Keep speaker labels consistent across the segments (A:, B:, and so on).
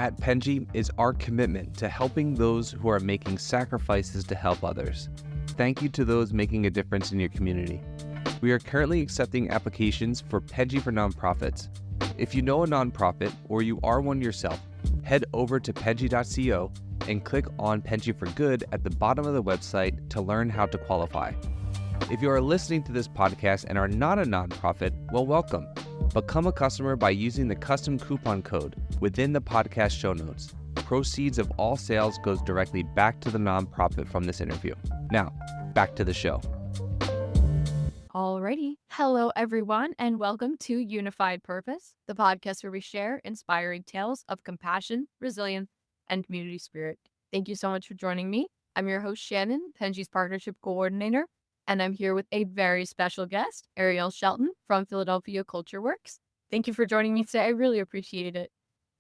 A: At Penji is our commitment to helping those who are making sacrifices to help others. Thank you to those making a difference in your community. We are currently accepting applications for Penji for nonprofits. If you know a nonprofit or you are one yourself, head over to penji.co and click on Penji for Good at the bottom of the website to learn how to qualify. If you are listening to this podcast and are not a nonprofit, well, welcome. Become a customer by using the custom coupon code within the podcast show notes. Proceeds of all sales goes directly back to the nonprofit from this interview. Now, back to the show.
B: Alrighty. Hello, everyone, and welcome to Unified Purpose, the podcast where we share inspiring tales of compassion, resilience, and community spirit. Thank you so much for joining me. I'm your host, Shannon, Penji's partnership coordinator, and I'm here with a very special guest, Ariel Shelton from Philadelphia CultureWorks. Thank you for joining me today. I really appreciate it.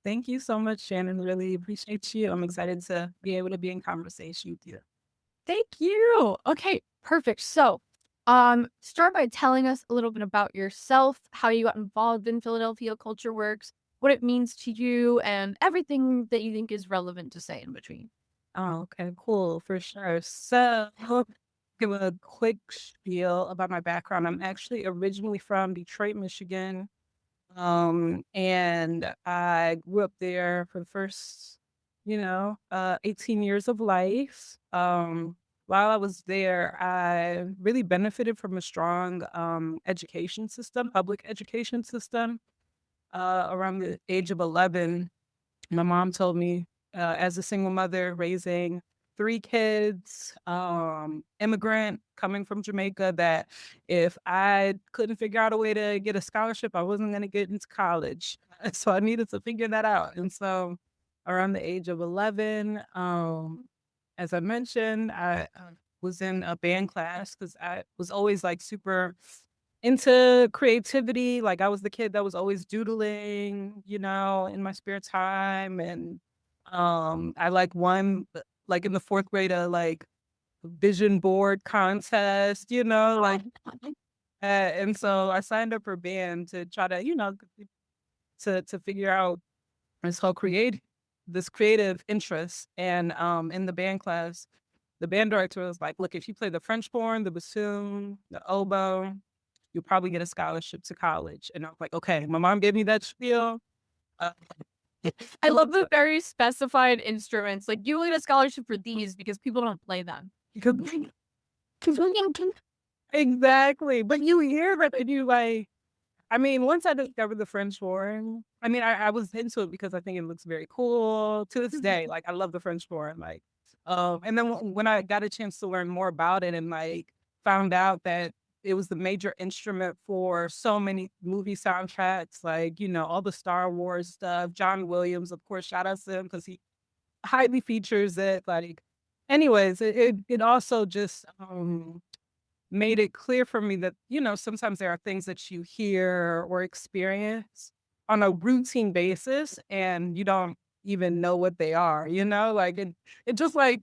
C: Thank you so much, Shannon. Really appreciate you. I'm excited to be able to be in conversation with you.
B: Thank you. Okay, perfect. So, start by telling us a little bit about yourself, how you got involved in Philadelphia CultureWorks, what it means to you, and everything that you think is relevant to say in between.
C: Oh, okay, cool, for sure. So, I'll give a quick spiel about my background. I'm actually originally from Detroit, Michigan, and I grew up there for the first, 18 years of life. While I was there, I really benefited from a strong education system, public education system. Around the age of 11, my mom told me, as a single mother raising 3 kids, immigrant coming from Jamaica, that if I couldn't figure out a way to get a scholarship, I wasn't going to get into college. So I needed to figure that out. And so around the age of 11, as I mentioned, I was in a band class because I was always like super into creativity. Like I was the kid that was always doodling, in my spare time. And I like won like in the fourth grade a like vision board contest, and so I signed up for band to try to, to figure out this whole this creative interest. And in the band class, the band director was like, look, if you play the French horn, the bassoon, the oboe, you'll probably get a scholarship to college. And I was like, okay, my mom gave me that spiel.
B: I love the very specified instruments. Like, you will get a scholarship for these because people don't play them.
C: Exactly. But you hear that and you like, once I discovered the French horn, I was into it because I think it looks very cool to this day. Like, I love the French horn. Like, and then when I got a chance to learn more about it and like found out that it was the major instrument for so many movie soundtracks, like, all the Star Wars stuff, John Williams, of course, shout out to him because he highly features it. Like, anyways, it also just, made it clear for me that, sometimes there are things that you hear or experience on a routine basis and you don't even know what they are, like it just like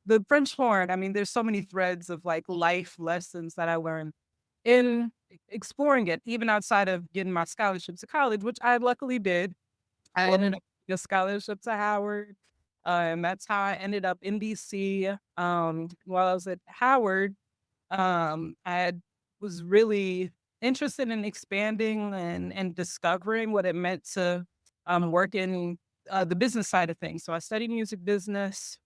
C: the French horn. There's so many threads of like life lessons that I learned in exploring it, even outside of getting my scholarship to college, which I luckily did. I ended up getting a scholarship to Howard. And that's how I ended up in DC. While I was at Howard, I was really interested in expanding and discovering what it meant to work in the business side of things. So I studied music business,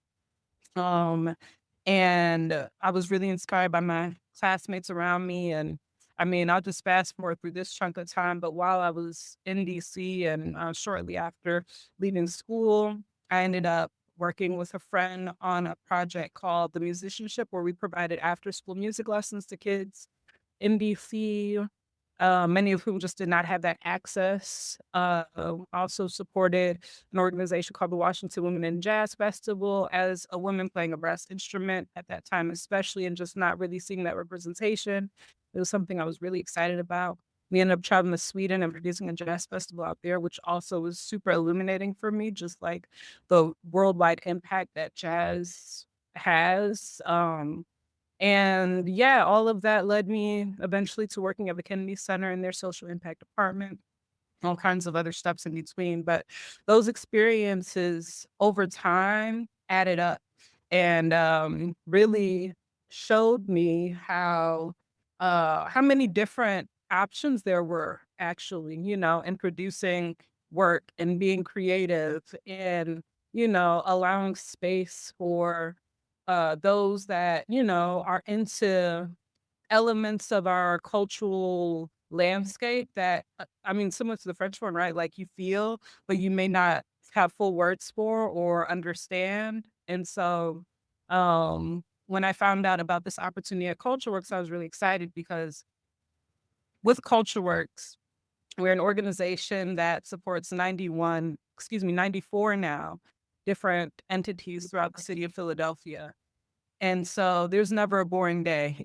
C: and I was really inspired by my classmates around me. And I'll just fast forward through this chunk of time. But while I was in DC and shortly after leaving school, I ended up working with a friend on a project called The Musicianship, where we provided after-school music lessons to kids in DC, many of whom just did not have that access. Also supported an organization called the Washington Women in Jazz Festival as a woman playing a brass instrument at that time, especially, and just not really seeing that representation. It was something I was really excited about. We ended up traveling to Sweden and producing a jazz festival out there, which also was super illuminating for me, just like the worldwide impact that jazz has. And yeah, all of that led me eventually to working at the Kennedy Center in their social impact department. all kinds of other steps in between. But those experiences over time added up and really showed me how many different options there were actually, in producing work and being creative and, allowing space for those that, are into elements of our cultural landscape that I mean, similar to the French one, right? Like you feel, but you may not have full words for or understand. And so when I found out about this opportunity at CultureWorks, I was really excited because with CultureWorks, we're an organization that supports 94 now different entities throughout the city of Philadelphia. And so there's never a boring day.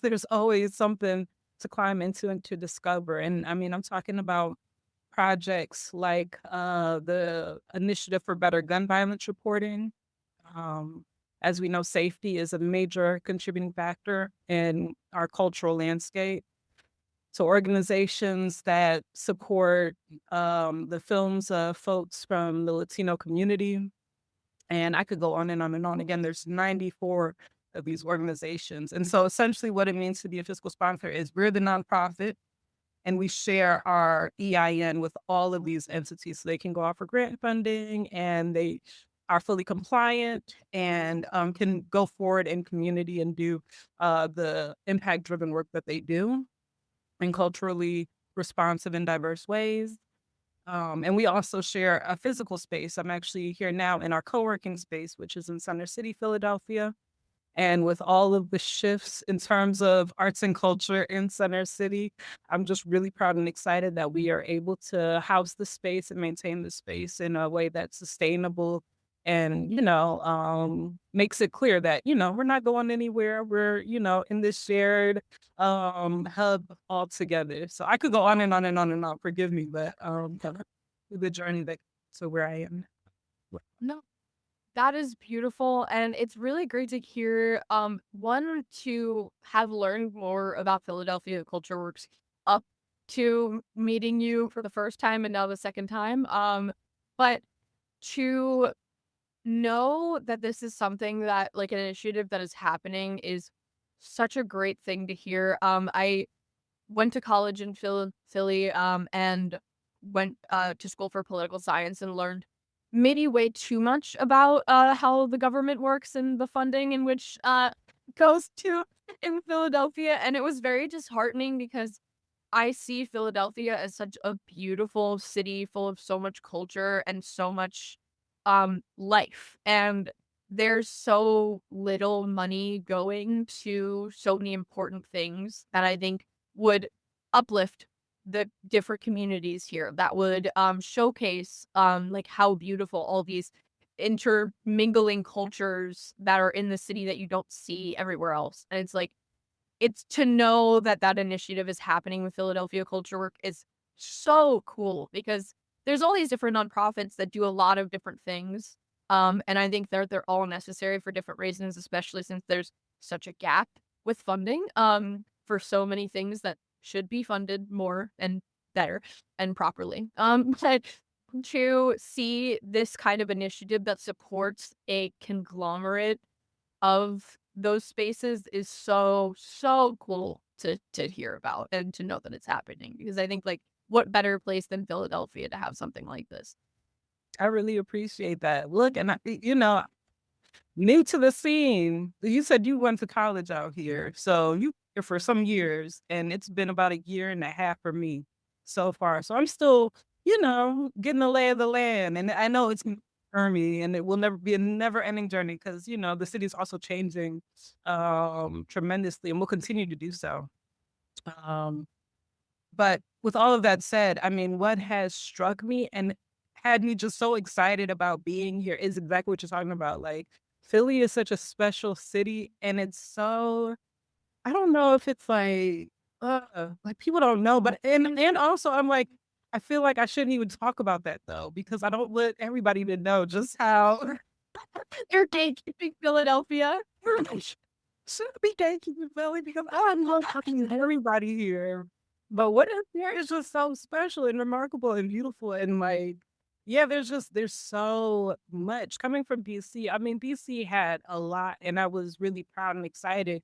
C: There's always something to climb into and to discover. And I mean, I'm talking about projects like the Initiative for Better Gun Violence Reporting. Um, as we know, safety is a major contributing factor in our cultural landscape. So organizations that support the films of folks from the Latino community, and I could go on and on and on. Again, there's 94 of these organizations. And so essentially what it means to be a fiscal sponsor is we're the nonprofit and we share our EIN with all of these entities so they can go out for grant funding and they are fully compliant and can go forward in community and do the impact-driven work that they do in culturally responsive and diverse ways. And we also share a physical space. I'm actually here now in our co-working space, which is in Center City, Philadelphia. And with all of the shifts in terms of arts and culture in Center City, I'm just really proud and excited that we are able to house the space and maintain the space in a way that's sustainable and, makes it clear that, we're not going anywhere. We're, in this shared hub all together. So I could go on and on and on and on. Forgive me, but the journey that to where I am.
B: No, that is beautiful. And it's really great to hear, one, to have learned more about Philadelphia Culture Works up to meeting you for the first time and now the second time. But to know that this is something that, like, an initiative that is happening is such a great thing to hear. I went to college in Philly, and went to school for political science and learned maybe way too much about how the government works and the funding in which goes to in Philadelphia. And it was very disheartening because I see Philadelphia as such a beautiful city full of so much culture and so much life. And there's so little money going to so many important things that I think would uplift the different communities here, that would showcase like how beautiful all these intermingling cultures that are in the city that you don't see everywhere else. And it's like, it's to know that that initiative is happening with Philadelphia Culture Work is so cool because there's all these different nonprofits that do a lot of different things. And I think they're all necessary for different reasons, especially since there's such a gap with funding for so many things that should be funded more and better and properly. But to see this kind of initiative that supports a conglomerate of those spaces is so, so cool to hear about and to know that it's happening. Because I think, like, what better place than Philadelphia to have something like this?
C: I really appreciate that. Look, and new to the scene. You said you went to college out here, so you here for some years, and it's been about a year and a half for me so far. So I'm still, getting the lay of the land, and I know it's for me, and it will never be a never-ending journey because the city is also changing tremendously, and will continue to do so. Um, but with all of that said, I mean, what has struck me and had me just so excited about being here is exactly what you're talking about. Like, Philly is such a special city, and it's so, I don't know if it's like people don't know, but and also I'm like, I feel like I shouldn't even talk about that though, because I don't want everybody to know just how
B: You're gatekeeping Philadelphia.
C: should be gatekeeping Philly because I love talking to everybody here. But what is there is just so special and remarkable and beautiful and like, yeah, there's so much coming from BC. I mean, BC had a lot, and I was really proud and excited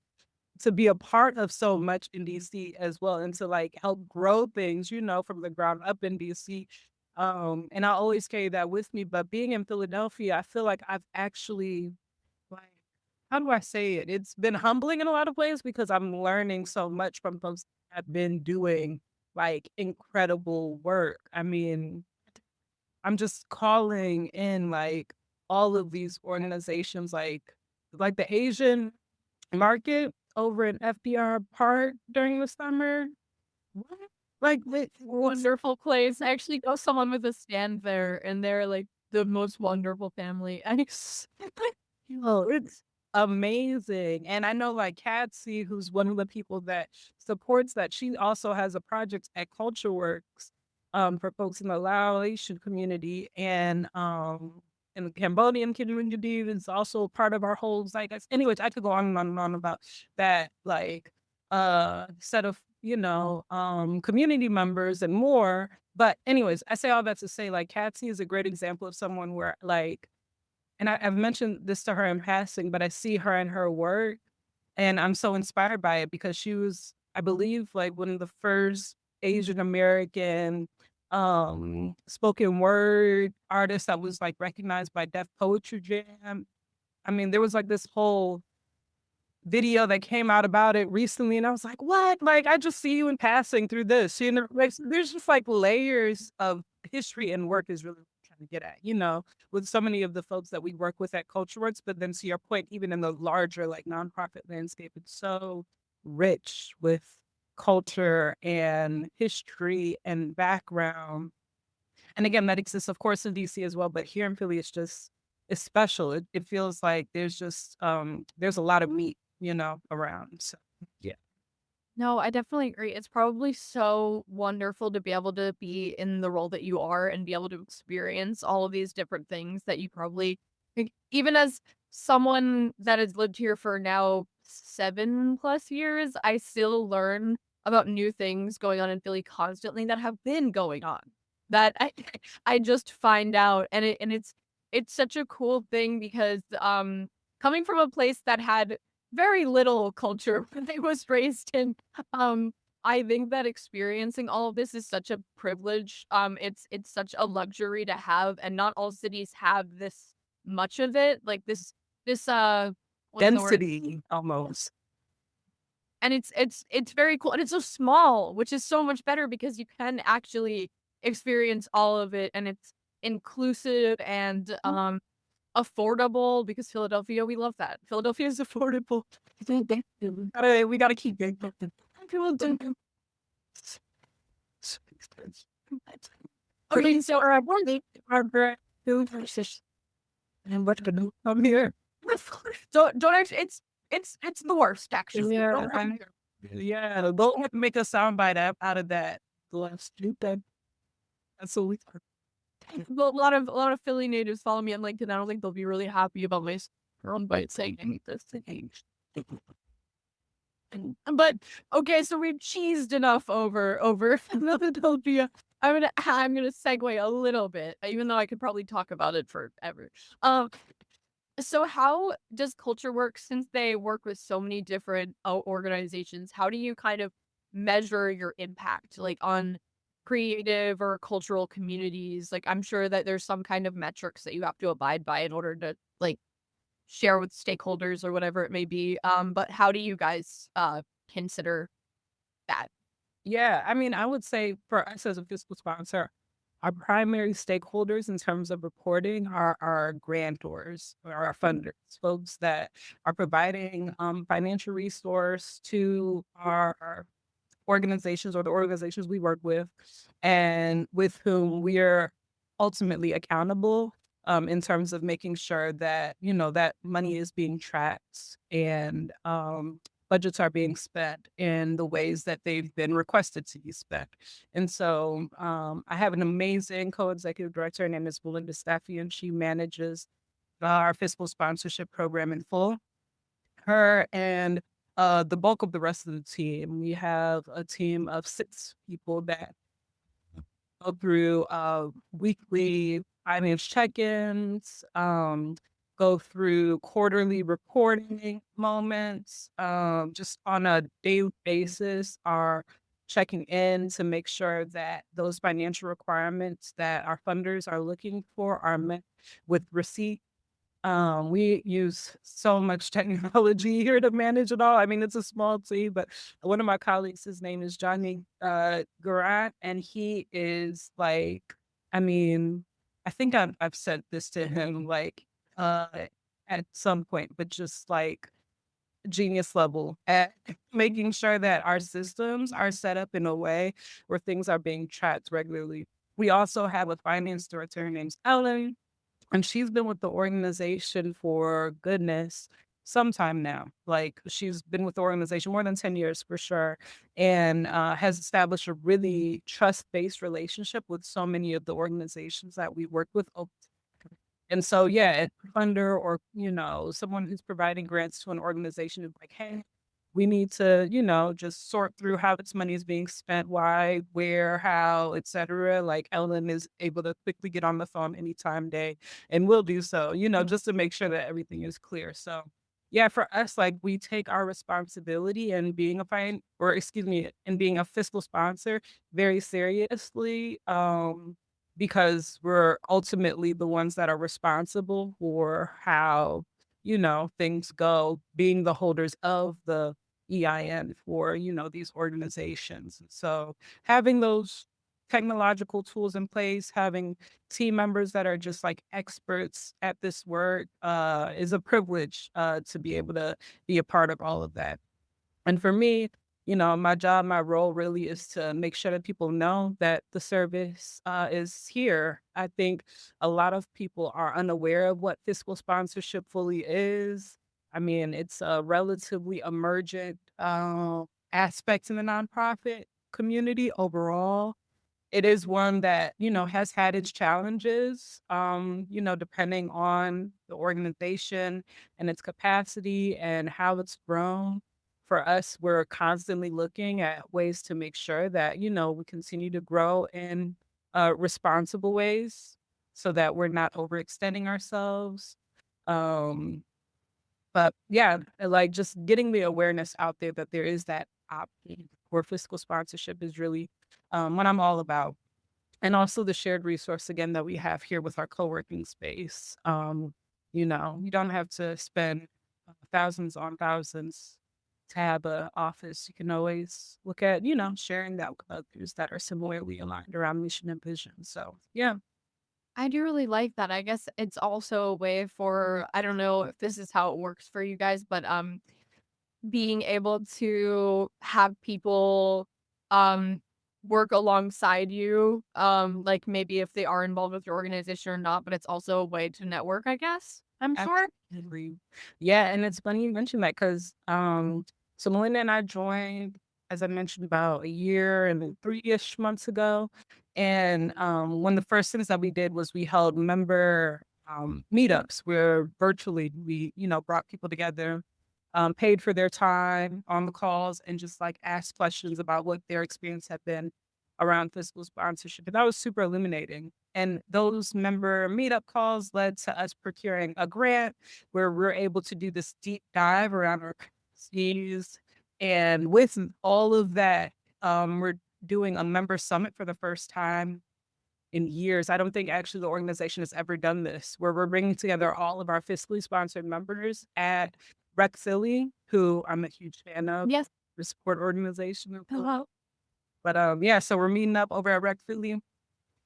C: to be a part of so much in DC as well, and to like help grow things, from the ground up in DC. And I always carry that with me. But being in Philadelphia, I feel like I've actually like, how do I say it? It's been humbling in a lot of ways because I'm learning so much from folks that have been doing like incredible work. I mean, I'm just calling in like all of these organizations, like the Asian market over in FDR Park during the summer. What? Like,
B: Wonderful place. I actually know someone with a stand there, and they're like the most wonderful family. And
C: it's amazing. And I know like Catsy, who's one of the people that supports that, she also has a project at CultureWorks for folks in the Laotian community and in the Cambodian community. It's also part of our whole zeitgeist. Anyways, I could go on and on about that like set of, community members and more. But anyways, I say all that to say like Catsy is a great example of someone where like, and I've mentioned this to her in passing, but I see her in her work and I'm so inspired by it because she was, I believe, like one of the first Asian American spoken word artists that was like recognized by Def Poetry Jam. I mean, there was like this whole video that came out about it recently, and I was like, "What?" Like, I just see you in passing through this. Like, there's just like layers of history and work is really what I'm trying to get at. With so many of the folks that we work with at CultureWorks, but then to your point, even in the larger like nonprofit landscape, it's so rich with culture and history and background. And again, that exists, of course, in DC as well, but here in Philly, it's special. It feels like there's a lot of meat, around. So yeah.
B: no, I definitely agree. It's probably so wonderful to be able to be in the role that you are and be able to experience all of these different things that you probably, like, even as someone that has lived here for now 7+ years, I still learn about new things going on in Philly constantly that have been going on that I just find out, and it's such a cool thing because coming from a place that had very little culture when I was raised in. Um, I think that experiencing all of this is such a privilege. It's such a luxury to have, and not all cities have this much of it. Like this what's the word?
C: Density almost.
B: And it's very cool, and it's so small, which is so much better because you can actually experience all of it, and it's inclusive and affordable because Philadelphia, we love that. Philadelphia is affordable.
C: We gotta keep getting people do so expensive.
B: Okay, so
C: I want our bread versus and what to do. I'm here.
B: don't actually. It's the worst actually.
C: Yeah, yeah. Don't have to make a soundbite out of that. Let's stupid. That's what we are.
B: Well, a lot of Philly natives follow me on LinkedIn. I don't think they'll be really happy about my soundbite saying I hate this thing. But okay, so we've cheesed enough over Philadelphia. I'm gonna segue a little bit, even though I could probably talk about it forever. So how does culture work since they work with so many different organizations? How do you kind of measure your impact, like on creative or cultural communities? Like, I'm sure that there's some kind of metrics that you have to abide by in order to like share with stakeholders or whatever it may be. But how do you guys consider that?
C: Yeah, I mean, I would say for us as a fiscal sponsor, our primary stakeholders in terms of reporting are our grantors or our funders, folks that are providing financial resource to our organizations or the organizations we work with and with whom we're ultimately accountable in terms of making sure that, that money is being tracked and budgets are being spent in the ways that they've been requested to be spent. And so I have an amazing co-executive director. Her name is Belinda Staffy, and she manages our fiscal sponsorship program in full. Her and the bulk of the rest of the team, we have a team of 6 people that go through weekly finance check-ins, go through quarterly reporting moments, just on a daily basis are checking in to make sure that those financial requirements that our funders are looking for are met with receipt. We use so much technology here to manage it all. I mean, it's a small team, but one of my colleagues, his name is Johnny Garat, and he is like, I mean, I think I've said this to him like uh, at some point, but just like genius level at making sure that our systems are set up in a way where things are being tracked regularly. We also have a finance director. Her name's Ellen, and she's been with the organization for goodness some time now. Like she's been with the organization more than 10 years for sure, and has established a really trust-based relationship with so many of the organizations that we work with. And so, yeah, a funder or, someone who's providing grants to an organization is like, hey, we need to, just sort through how this money is being spent, why, where, how, et cetera. Like Ellen is able to quickly get on the phone anytime day and will do so, just to make sure that everything is clear. So yeah, for us, like we take our responsibility and being and being a fiscal sponsor very seriously. Because we're ultimately the ones that are responsible for how, things go, being the holders of the EIN for, these organizations. So having those technological tools in place, having team members that are just like experts at this work is a privilege to be able to be a part of all of that. And for me, my job, my role really is to make sure that people know that the service is here. I think a lot of people are unaware of what fiscal sponsorship fully is. I mean, it's a relatively emergent aspect in the nonprofit community overall. It is one that, has had its challenges, depending on the organization and its capacity and how it's grown. For us, we're constantly looking at ways to make sure that, we continue to grow in responsible ways so that we're not overextending ourselves. Um, but yeah, like just getting the awareness out there that there is that option for fiscal sponsorship is really what I'm all about. And also the shared resource again that we have here with our co-working space. You don't have to spend thousands on thousands to have an office. You can always look at, sharing that with others that are similarly aligned around mission and vision. So yeah.
B: I do really like that. I guess it's also a way for, I don't know if this is how it works for you guys, but being able to have people um work alongside you, like maybe if they are involved with your organization or not, but it's also a way to network, I guess. I'm sure.
C: Absolutely. Yeah, and it's funny you mentioned that because so Melinda and I joined, as I mentioned, about a year and 3-ish months ago. And one of the first things that we did was we held member meetups where virtually we, brought people together, paid for their time on the calls and just like asked questions about what their experience had been around fiscal sponsorship. And that was super illuminating. And those member meetup calls led to us procuring a grant where we're able to do this deep dive around our policies. And with all of that, we're doing a member summit for the first time in years. I don't think actually the organization has ever done this, where we're bringing together all of our fiscally sponsored members at Rec Philly, who I'm a huge fan of,
B: Yes.
C: the support organization.
B: Hello.
C: But yeah, so we're meeting up over at Rec Philly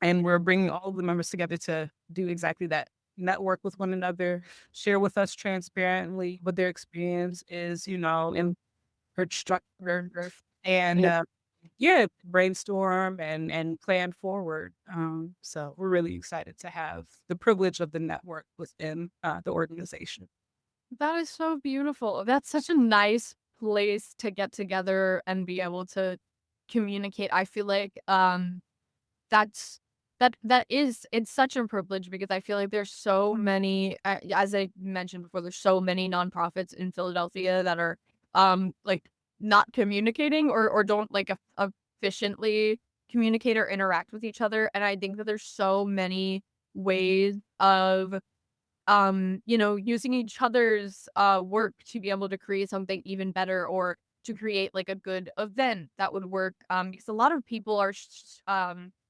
C: and we're bringing all of the members together to do exactly that. Network with one another, share with us transparently what their experience is, in her structure, and yeah, brainstorm and plan forward. So we're really excited to have the privilege of the network within the organization.
B: That is so beautiful. That's such a nice place to get together and be able to communicate. I feel like that's that is it's such a privilege because I feel like there's so many as I mentioned before, there's so many nonprofits in Philadelphia that are like not communicating or don't like efficiently communicate or interact with each other. And I think that there's so many ways of using each other's work to be able to create something even better or to create like a good event that would work. Because a lot of people are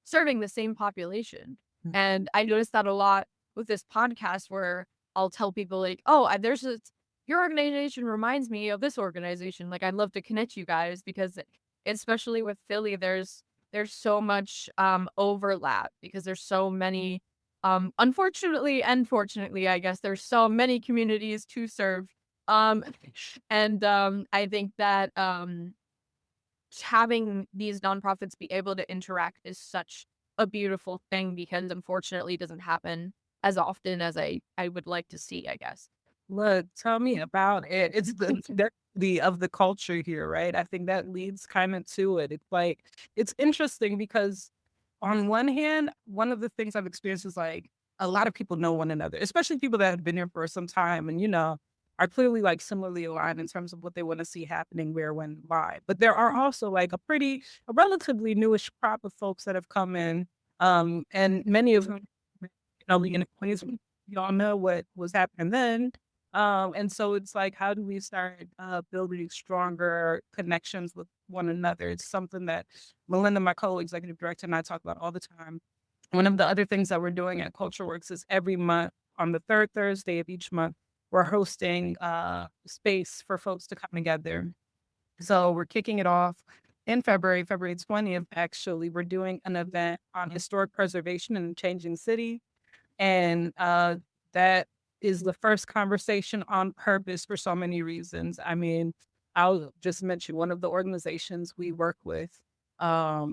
B: serving the same population. And I noticed that a lot with this podcast where I'll tell people like, oh, there's this, your organization reminds me of this organization. Like I'd love to connect you guys because especially with Philly, there's so much overlap because there's so many unfortunately and fortunately, I guess there's so many communities to serve. Um, and I think that having these nonprofits be able to interact is such a beautiful thing because unfortunately it doesn't happen as often as I would like to see, I guess.
C: Look, tell me about it. It's the diversity of the culture here, right? I think that leads kind of to it. It's like, it's interesting because on one hand, one of the things I've experienced is like a lot of people know one another, especially people that have been here for some time and, are clearly like similarly aligned in terms of what they want to see happening where, when, why. But there are also like a relatively newish crop of folks that have come in, and many of whom, in the 20s, y'all know what was happening then. And so it's like, how do we start building stronger connections with one another? It's something that Melinda, my co-executive director, and I talk about all the time. One of the other things that we're doing at CultureWorks is every month on the third Thursday of each month, we're hosting space for folks to come together. So we're kicking it off in February 20th, actually. We're doing an event on historic preservation in a changing city. And that is the first conversation on purpose for so many reasons. I mean, I'll just mention one of the organizations we work with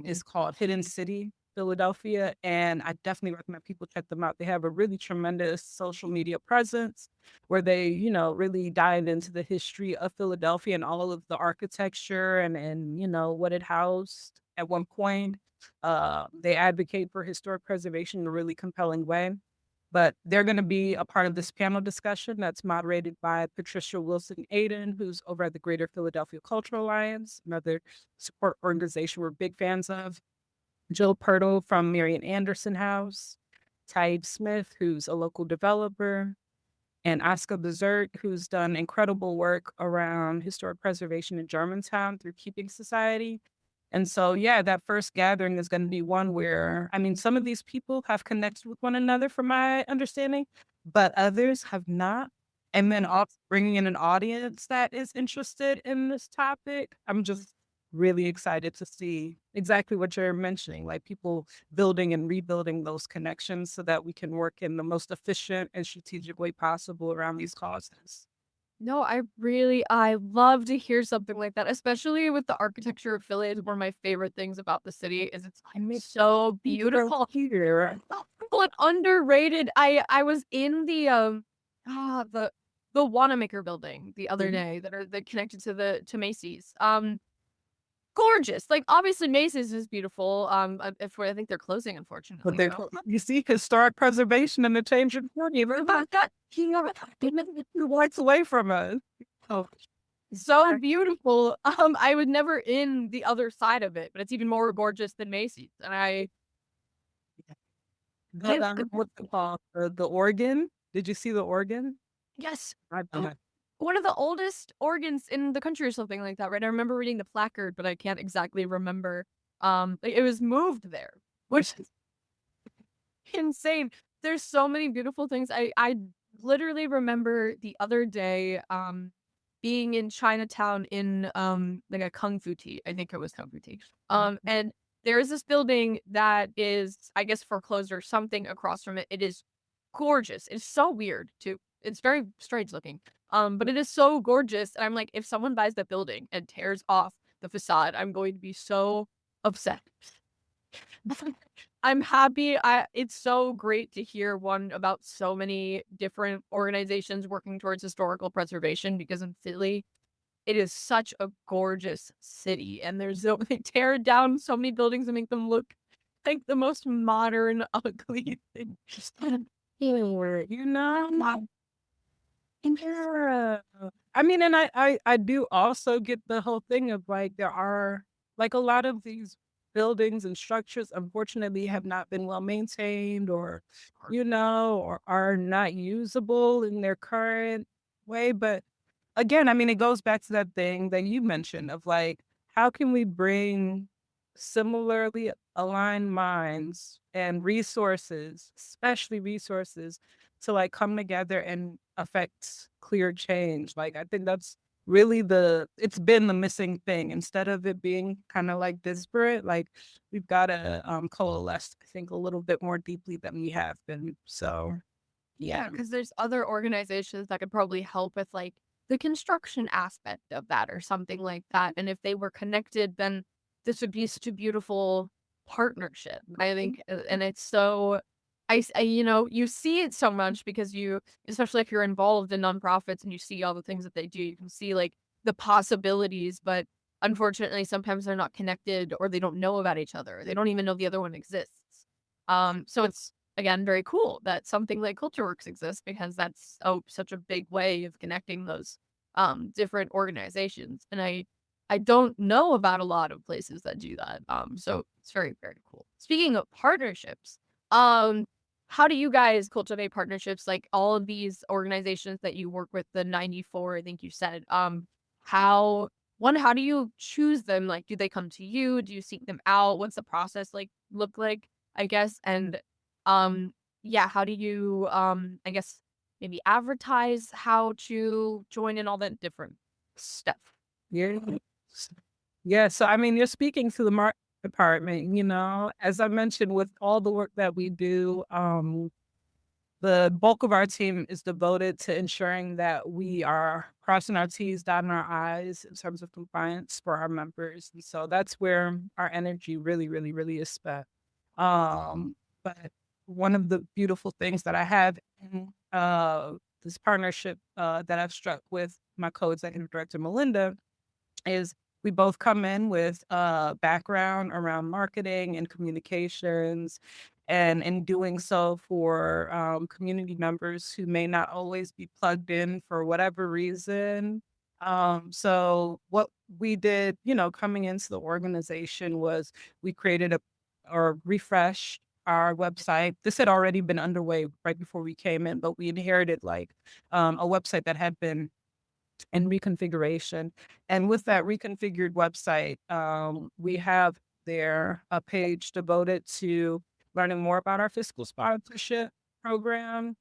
C: is called Hidden City Philadelphia, and I definitely recommend people check them out. They have a really tremendous social media presence where they, really dive into the history of Philadelphia and all of the architecture and what it housed at one point. They advocate for historic preservation in a really compelling way. But they're going to be a part of this panel discussion that's moderated by Patricia Wilson Aiden, who's over at the Greater Philadelphia Cultural Alliance, another support organization we're big fans of. Jill Pirtle from Marian Anderson House, Taib Smith, who's a local developer, and Oscar Bezert, who's done incredible work around historic preservation in Germantown through Keeping Society. And so, yeah, that first gathering is going to be one where, I mean, some of these people have connected with one another, from my understanding, but others have not. And then also bringing in an audience that is interested in this topic. I'm just really excited to see exactly what you're mentioning, like people building and rebuilding those connections so that we can work in the most efficient and strategic way possible around these causes.
B: No, I love to hear something like that, especially with the architecture of Philly. It's one of my favorite things about the city is it's so beautiful.
C: Here.
B: But underrated. I was in the Wanamaker building the other day that connected to Macy's. Gorgeous. Like obviously Macy's is beautiful. I think they're closing unfortunately.
C: But they, you see, historic preservation and the change in money. Lights away from us. Oh,
B: so beautiful. I was never in the other side of it, but it's even more gorgeous than Macy's. And
C: what's it called? The organ? Did you see the organ?
B: yes,
C: Okay.
B: one of the oldest organs in the country or something like that, right? I remember reading the placard, but I can't exactly remember. It was moved there, which is insane. There's so many beautiful things. I literally remember the other day, being in Chinatown in like a kung fu tea. I think it was kung fu tea. And there is this building that is, I guess, foreclosed or something across from it. It is gorgeous. It's so weird too. It's very strange looking. But it is so gorgeous. And I'm like, if someone buys that building and tears off the facade, I'm going to be so upset. I'm happy. It's so great to hear one about so many different organizations working towards historical preservation because in Philly, it is such a gorgeous city. And they tear down so many buildings and make them look like the most modern, ugly thing.
C: You know, Yeah. I mean, and I do also get the whole thing of like there are like a lot of these buildings and structures unfortunately have not been well maintained or or are not usable in their current way. But again, I mean, it goes back to that thing that you mentioned of like, how can we bring similarly aligned minds and resources, especially resources, to like come together and affect clear change? Like, I think that's really it's been the missing thing. Instead of it being kind of like disparate, like we've got to coalesce, I think, a little bit more deeply than we have been. So,
B: Yeah,
C: yeah.
B: because there's other organizations that could probably help with like the construction aspect of that or something like that. And if they were connected, then this would be such a beautiful partnership. I think, and it's so, you see it so much because especially if you're involved in nonprofits and you see all the things that they do, you can see like the possibilities, but unfortunately, sometimes they're not connected or they don't know about each other. They don't even know the other one exists. So it's again, very cool that something like CultureWorks exists because that's such a big way of connecting those different organizations. And I don't know about a lot of places that do that. So it's very, very cool. Speaking of partnerships, um, how do you guys cultivate partnerships like all of these organizations that you work with, the 94, I think you said, how how do you choose them? Like, do they come to you? Do you seek them out? What's the process like look like, I guess? And um, yeah, how do you, I guess maybe advertise how to join in all that different stuff?
C: Yeah. Yeah. So, I mean, you're speaking to the market department, as I mentioned, with all the work that we do, the bulk of our team is devoted to ensuring that we are crossing our T's, dotting our I's in terms of compliance for our members. And so that's where our energy really, really, really is spent. But one of the beautiful things that I have in this partnership that I've struck with my co-executive director, Melinda, is we both come in with a background around marketing and communications, and in doing so for community members who may not always be plugged in for whatever reason. So what we did, coming into the organization was we created or refreshed our website. This had already been underway right before we came in, but we inherited like a website that had been and reconfiguration. And with that reconfigured website, we have there a page devoted to learning more about our fiscal sponsorship program,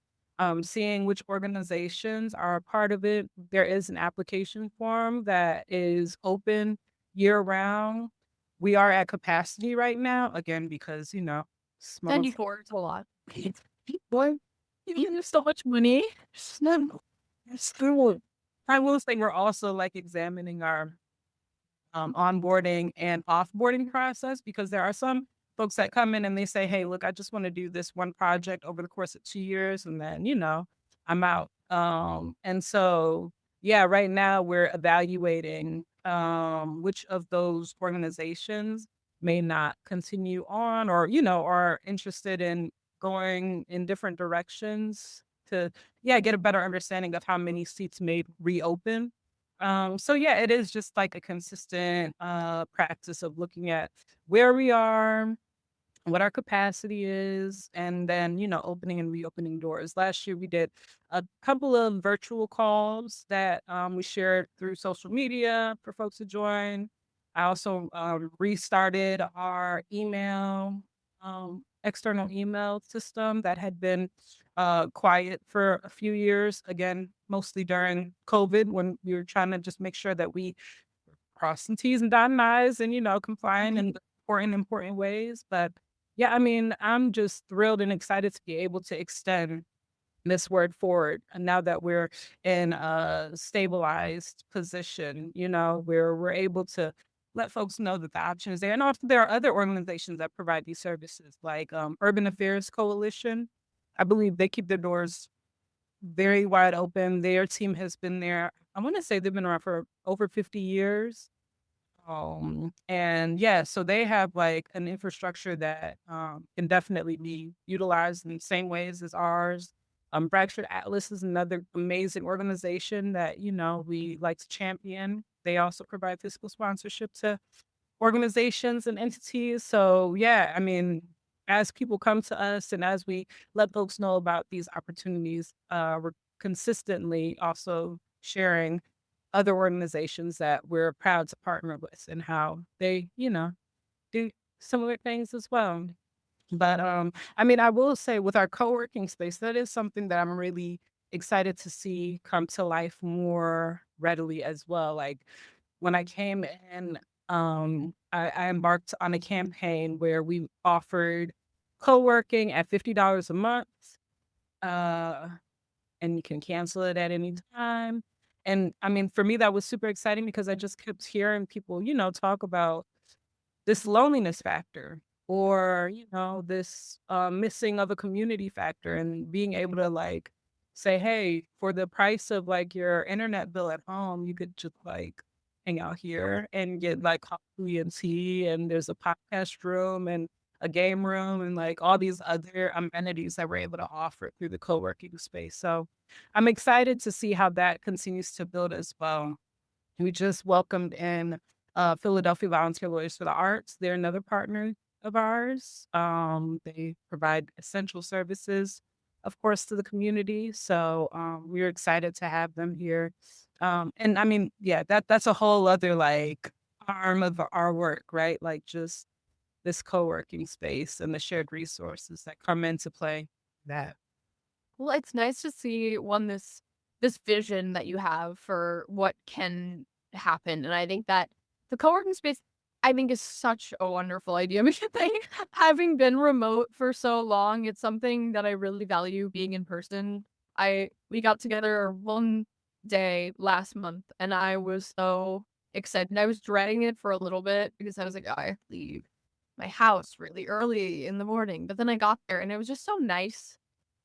C: seeing which organizations are a part of it. There is an application form that is open year round. We are at capacity right now, again, because, small
B: 94 is a lot.
C: boy, you have so much money. It's still I will say we're also like examining our onboarding and offboarding process, because there are some folks that come in and they say, "Hey, look, I just want to do this one project over the course of 2 years, and then I'm out." And so yeah, right now we're evaluating which of those organizations may not continue on, or are interested in going in different directions to get a better understanding of how many seats may reopen. So yeah, it is just like a consistent practice of looking at where we are, what our capacity is, and then, opening and reopening doors. Last year we did a couple of virtual calls that we shared through social media for folks to join. I also restarted our external email system that had been quiet for a few years, again, mostly during COVID, when we were trying to just make sure that we crossing T's and dotting I's and, complying in important ways. But yeah, I mean, I'm just thrilled and excited to be able to extend this word forward. And now that we're in a stabilized position, where we're able to let folks know that the option is there. And also there are other organizations that provide these services, like Urban Affairs Coalition. I believe they keep their doors very wide open. Their team has been there. I want to say they've been around for over 50 years. And yeah, so they have like an infrastructure that can definitely be utilized in the same ways as ours. Bradford Atlas is another amazing organization that, we like to champion. They also provide fiscal sponsorship to organizations and entities. So, yeah, I mean, as people come to us and as we let folks know about these opportunities, we're consistently also sharing other organizations that we're proud to partner with and how they, do similar things as well. But I mean, I will say with our co-working space, that is something that I'm really excited to see come to life more readily as well. Like when I came in, I embarked on a campaign where we offered co-working at $50 a month. Uh, and you can cancel it at any time. And I mean, for me, that was super exciting because I just kept hearing people, talk about this loneliness factor or this missing of a community factor, and being able to like say, hey, for the price of like your internet bill at home, you could just like hang out here and get like coffee and tea, and there's a podcast room and a game room and like all these other amenities that we're able to offer through the co-working space. So I'm excited to see how that continues to build as well. We just welcomed in Philadelphia Volunteer Lawyers for the Arts. They're another partner of ours. They provide essential services, of course, to the community. So we're excited to have them here. And I mean, yeah, that's a whole other like arm of our work, right? Like just this co-working space and the shared resources that come into play. That
B: Well, it's nice to see this vision that you have for what can happen, and I think that the co-working space, I think, is such a wonderful idea because having been remote for so long, it's something that I really value being in person. We got together one day last month, and I was so excited. I was dreading it for a little bit because I was like, "Oh, I have to leave my house really early in the morning," but then I got there, and it was just so nice.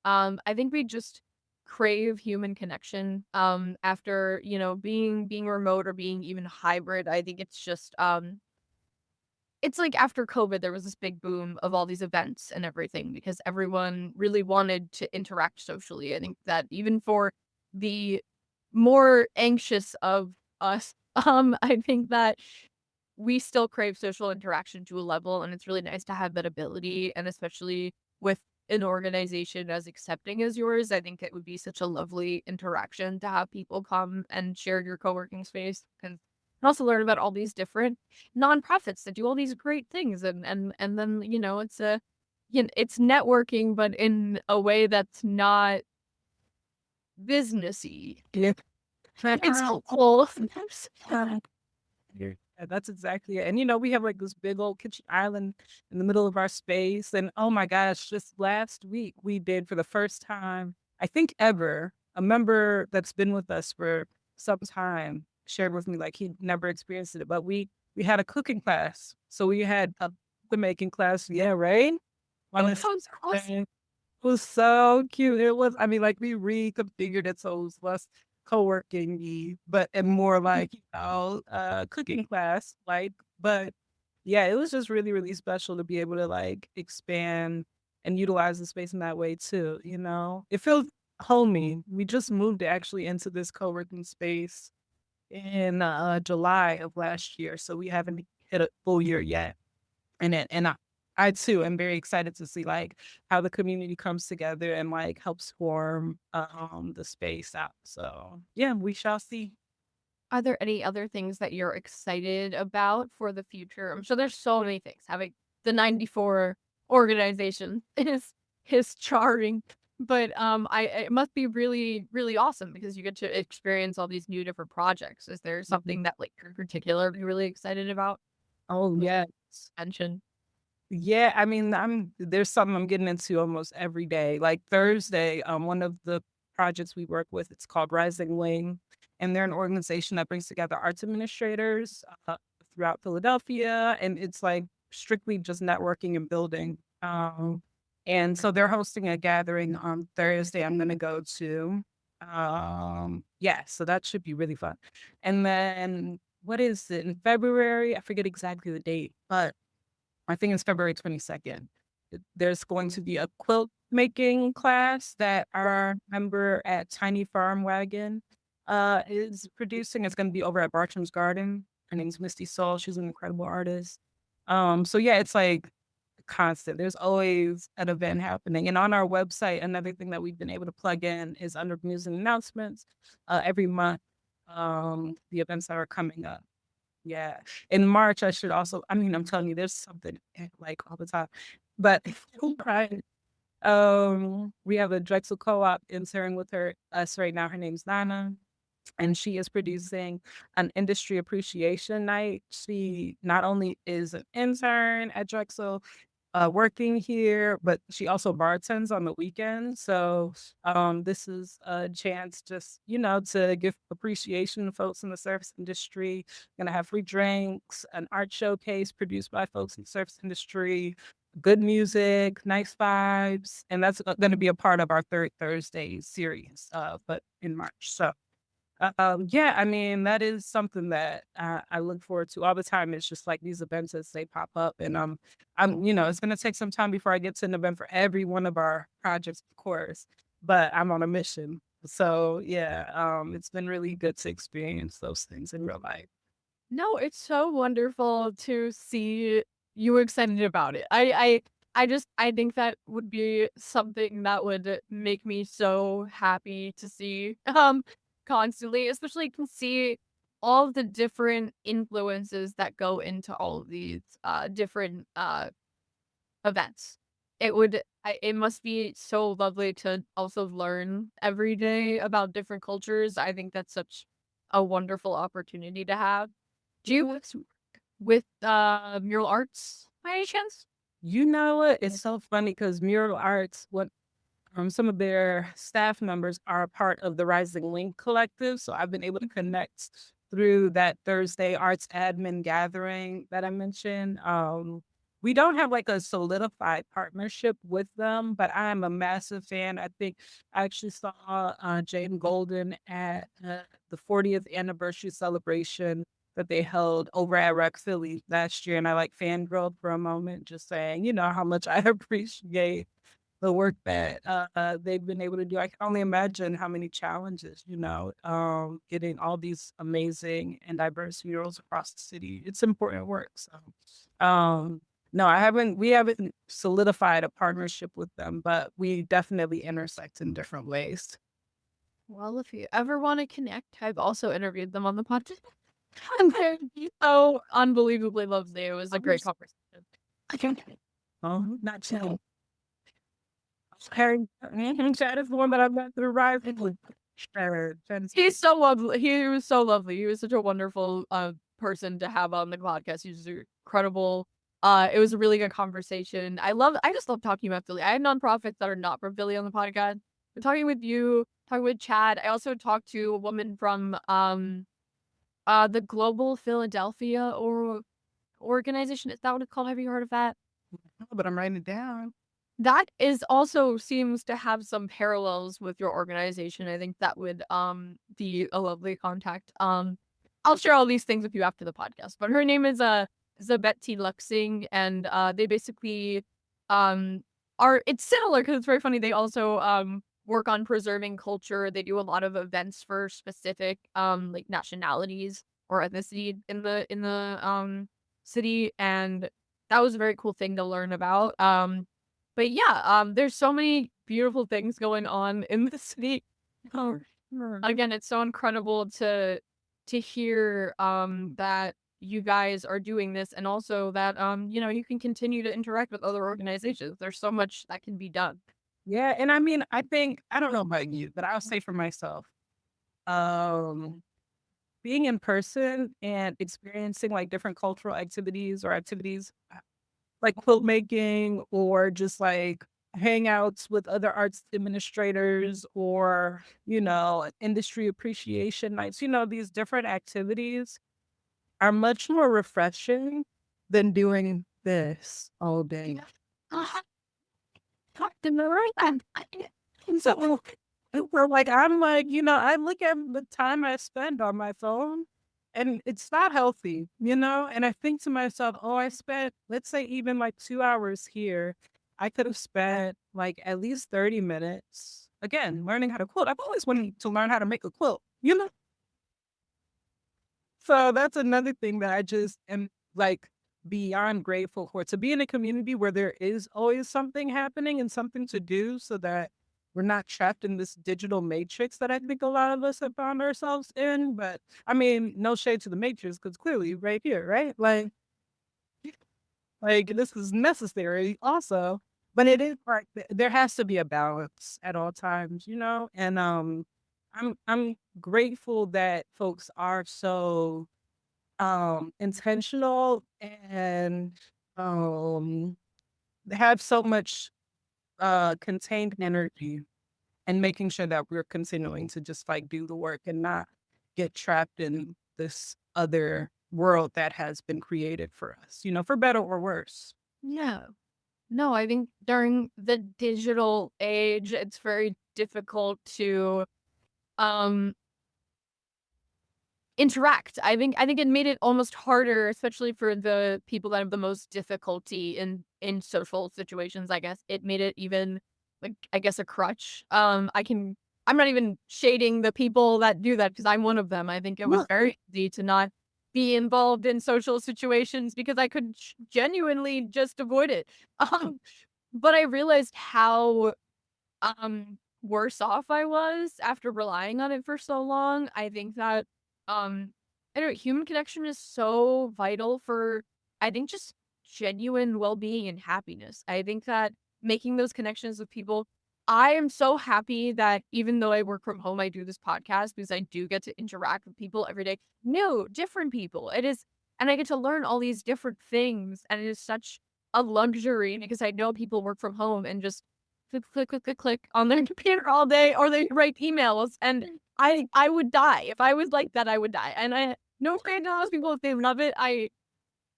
B: I think we just crave human connection, after, being remote or being even hybrid. I think it's just, it's like after COVID, there was this big boom of all these events and everything because everyone really wanted to interact socially. I think that even for the more anxious of us, I think that we still crave social interaction to a level, and it's really nice to have that ability, and especially with an organization as accepting as yours, I think it would be such a lovely interaction to have people come and share your co-working space and also learn about all these different nonprofits that do all these great things, and then, it's it's networking, but in a way that's not businessy.
C: Yep.
B: It's helpful.
C: Yeah, that's exactly it. And we have like this big old kitchen island in the middle of our space. And oh my gosh, just last week we did for the first time, I think ever, a member that's been with us for some time shared with me like he'd never experienced it. But we had a cooking class. So we had a the making class. Yeah, right? On
B: That
C: this
B: sounds awesome.
C: thing. It was so cute. It was, I mean, like we reconfigured it so it was less co-working, but and more like, cooking class, like, but yeah, it was just really, really special to be able to like expand and utilize the space in that way too. It feels homey. We just moved actually into this co-working space in July of last year. So we haven't hit a full year yet. And I too am very excited to see like how the community comes together and like helps form the space out. So yeah, we shall see.
B: Are there any other things that you're excited about for the future? I'm sure there's so many things. Having the 94 organization is charming, but it must be really really awesome because you get to experience all these new different projects. Is there
C: Mhm.
B: something that like you're particularly really excited about?
C: Oh yeah.
B: Mention.
C: Yeah, I mean, there's something I'm getting into almost every day. Like Thursday, one of the projects we work with, it's called Rising Wing, and they're an organization that brings together arts administrators throughout Philadelphia, and it's like strictly just networking and building. And so they're hosting a gathering on Thursday. I'm going to go to. Yeah, so that should be really fun. And then what is it in February? I forget exactly the date, but I think it's February 22nd. There's going to be a quilt making class that our member at Tiny Farm Wagon is producing. It's going to be over at Bartram's Garden. Her name's Misty Soul. She's an incredible artist. So yeah, it's like constant. There's always an event happening. And on our website, another thing that we've been able to plug in is under news and announcements every month, the events that are coming up. Yeah. In March, I should also, I mean, I'm telling you, there's something like all the time. But right, we have a Drexel co-op intern with us right now. Her name's Nana. And she is producing an industry appreciation night. She not only is an intern at Drexel, working here, but she also bartends on the weekends. So this is a chance just, to give appreciation to folks in the service industry. Gonna have free drinks, an art showcase produced by folks in the service industry, good music, nice vibes. And that's gonna be a part of our third Thursday series, but in March. So yeah, I mean, that is something that I look forward to all the time. It's just like these events as they pop up. And it's going to take some time before I get to an event for every one of our projects, of course, but I'm on a mission. So yeah, it's been really good to experience those things in real life.
B: No, it's so wonderful to see you excited about it. I think that would be something that would make me so happy to see constantly, especially to see all of the different influences that go into all of these different events. It must be so lovely to also learn every day about different cultures. I think that's such a wonderful opportunity to have. Do you work with mural arts by any chance?
C: You know what? It's so funny because mural arts, some of their staff members are a part of the Rising Link Collective. So I've been able to connect through that Thursday arts admin gathering that I mentioned. We don't have like a solidified partnership with them, but I am a massive fan. I think I actually saw Jane Golden at the 40th anniversary celebration that they held over at Rec Philly last year. And I like fangirled for a moment, just saying, how much I appreciate the work that they've been able to do. I can only imagine how many challenges, getting all these amazing and diverse murals across the city. It's important work. So, no, we haven't solidified a partnership with them, but we definitely intersect in different ways.
B: Well, if you ever want to connect, I've also interviewed them on the podcast. And they're so unbelievably lovely. It was a great conversation.
C: I can't. Oh, not chill. Harry, Chad is the one that I've met through Rising with.
B: He's so lovely. He was so lovely. He was such a wonderful person to have on the podcast. He's incredible. It was a really good conversation. I just love talking about Philly. I have nonprofits that are not from Philly on the podcast. But talking with you, talking with Chad. I also talked to a woman from the Global Philadelphia or organization. Is that what it's called? Have you heard of that?
C: But I'm writing it down.
B: That is also seems to have some parallels with your organization. I think that would be a lovely contact. I'll share all these things with you after the podcast. But her name is Zabet T. Luxing, and they basically it's similar because it's very funny. They also work on preserving culture. They do a lot of events for specific like nationalities or ethnicity in the city, and that was a very cool thing to learn about. But yeah, there's so many beautiful things going on in the city. Again, it's so incredible to hear that you guys are doing this, and also that you can continue to interact with other organizations. There's so much that can be done.
C: Yeah, and I mean, I don't know about you, but I'll say for myself, being in person and experiencing like different cultural activities or activities like quilt making or just like hangouts with other arts administrators or, industry appreciation nights, these different activities are much more refreshing than doing this all day. So we're like, I'm like, I look at the time I spend on my phone and it's not healthy, and I think to myself, oh, I spent, let's say even like 2 hours here I could have spent like at least 30 minutes again learning how to quilt. I've always wanted to learn how to make a quilt, you know? So that's another thing that I just am like beyond grateful for, to be in a community where there is always something happening and something to do so that we're not trapped in this digital matrix that I think a lot of us have found ourselves in. But I mean, no shade to the matrix because clearly right here, right? Like this is necessary also. But it is like there has to be a balance at all times, you know? And I'm grateful that folks are so intentional and um they have so much contained energy and making sure that we're continuing to just like do the work and not get trapped in this other world that has been created for us, you know, for better or worse.
B: Yeah. No, I think during the digital age, it's very difficult to um interact. I think it made it almost harder, especially for the people that have the most difficulty in social situations, I guess. It made it even like I guess a crutch. I'm not even shading the people that do that because I'm one of them. I think it was
C: Yeah.
B: very easy to not be involved in social situations because I could genuinely just avoid it. Um, but I realized how worse off I was after relying on it for so long. I think that um I don't know, human connection is so vital for I think just genuine well-being and happiness. I think that making those connections with people I am so happy that even though I work from home, I do this podcast because I do get to interact with people every day. No, different people. It is, and I get to learn all these different things. And it is such a luxury because I know people work from home and just click, click, click, click, click on their computer all day, or they write emails. And I would die if I was like that. I would die. And I no shade to those people if they love it.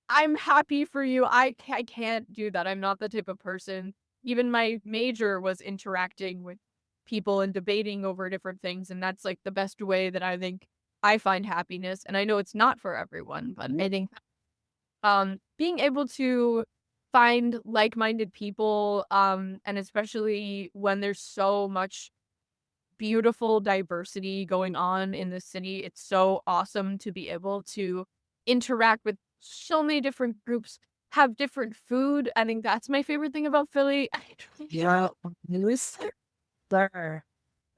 B: I'm happy for you. I can't do that. I'm not the type of person. Even my major was interacting with people and debating over different things, and that's like the best way that I think I find happiness. And I know it's not for everyone, but I think being able to find like-minded people, and especially when there's so much beautiful diversity going on in the city, it's so awesome to be able to interact with so many different groups, have different food. I think that's my favorite thing about Philly.
C: Yeah. Yes, sir.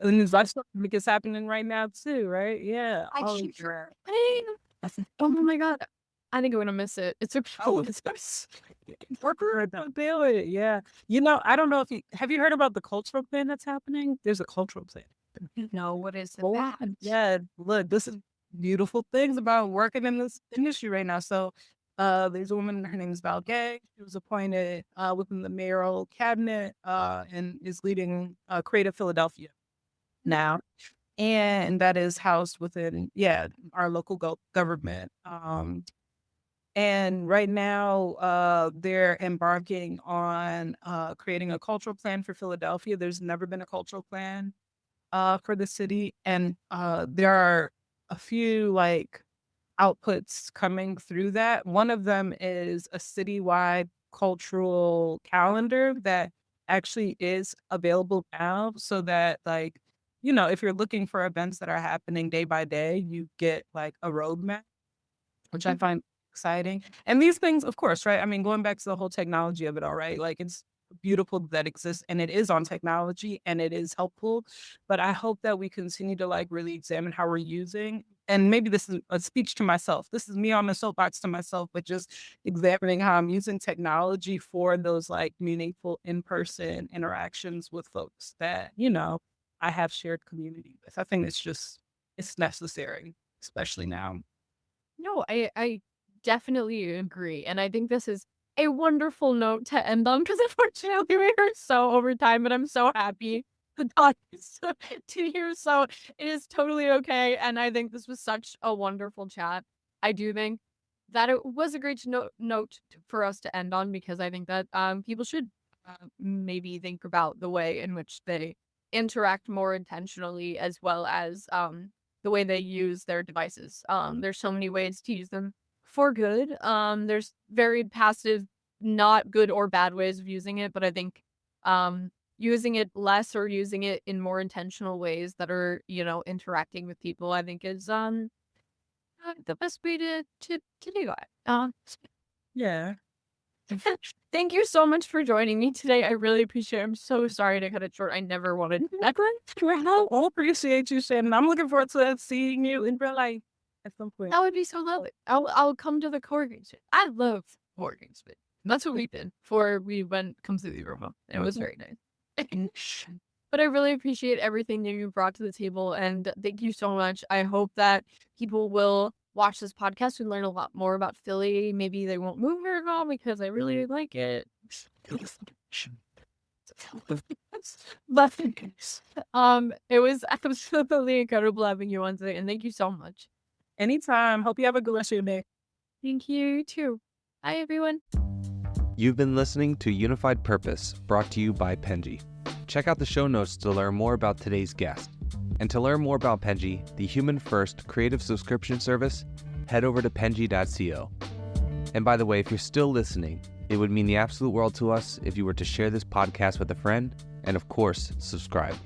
C: And there's lots of stuff is happening right now too, right? Yeah.
B: I
C: Oh,
B: keep
C: sure.
B: forgetting. Oh my god. I think I'm gonna miss it. It's a
C: Oh, it's nice. Worker don't do it. Yeah. You know, I don't know if you have you heard about the cultural plan that's happening? There's a cultural plan.
B: no, what is
C: Oh,
B: that?
C: yeah. Look, this is beautiful things about working in this industry right now. So there's a woman, her name is Val Gay. She was appointed within the mayoral cabinet and is leading Creative Philadelphia now. And that is housed within, yeah, our local government. And right now, they're embarking on creating a cultural plan for Philadelphia. There's never been a cultural plan for the city, and there are a few like outputs coming through that. One of them is a citywide cultural calendar that actually is available now, so that like you know if you're looking for events that are happening day by day, you get like a roadmap, which I find exciting. And these things, of course, right? I mean, going back to the whole technology of it all, right? Like it's beautiful that exists and it is on technology and it is helpful. But I hope that we continue to like really examine how we're using. And maybe this is a speech to myself. This is me on the soapbox to myself, but just examining how I'm using technology for those like meaningful in-person interactions with folks that, you know, I have shared community with. I think it's necessary, especially now.
B: No, I definitely agree, and I think this is a wonderful note to end on because unfortunately we are so over time, but I'm so happy to talk to you. So it is totally okay, and I think this was such a wonderful chat. I do think that it was a great for us to end on because I think that people should maybe think about the way in which they interact more intentionally as well as the way they use their devices. There's so many ways to use them for good. There's very passive not good or bad ways of using it, but I think using it less or using it in more intentional ways that are, interacting with people, I think is the best way to do that.
C: Yeah.
B: Thank you so much for joining me today. I really appreciate it. I'm so sorry to cut it short. I never wanted that.
C: I appreciate you, Shannon. I'm looking forward to seeing you in real life at some point.
B: That would be so lovely. I'll come to the coworking space. I love coworking space. That's what we did before we went completely remote. It was very nice. But I really appreciate everything that you brought to the table, and thank you so much. I hope that people will watch this podcast and learn a lot more about Philly. Maybe they won't move here at all because I really like it. But it was absolutely incredible having you on today, and thank you so much.
C: Anytime. Hope you have a good rest of your day.
B: Thank you too. Bye, everyone.
A: You've been listening to Unified Purpose, brought to you by Penji. Check out the show notes to learn more about today's guest. And to learn more about Penji, the human-first creative subscription service, head over to penji.co. And by the way, if you're still listening, it would mean the absolute world to us if you were to share this podcast with a friend and, of course, subscribe.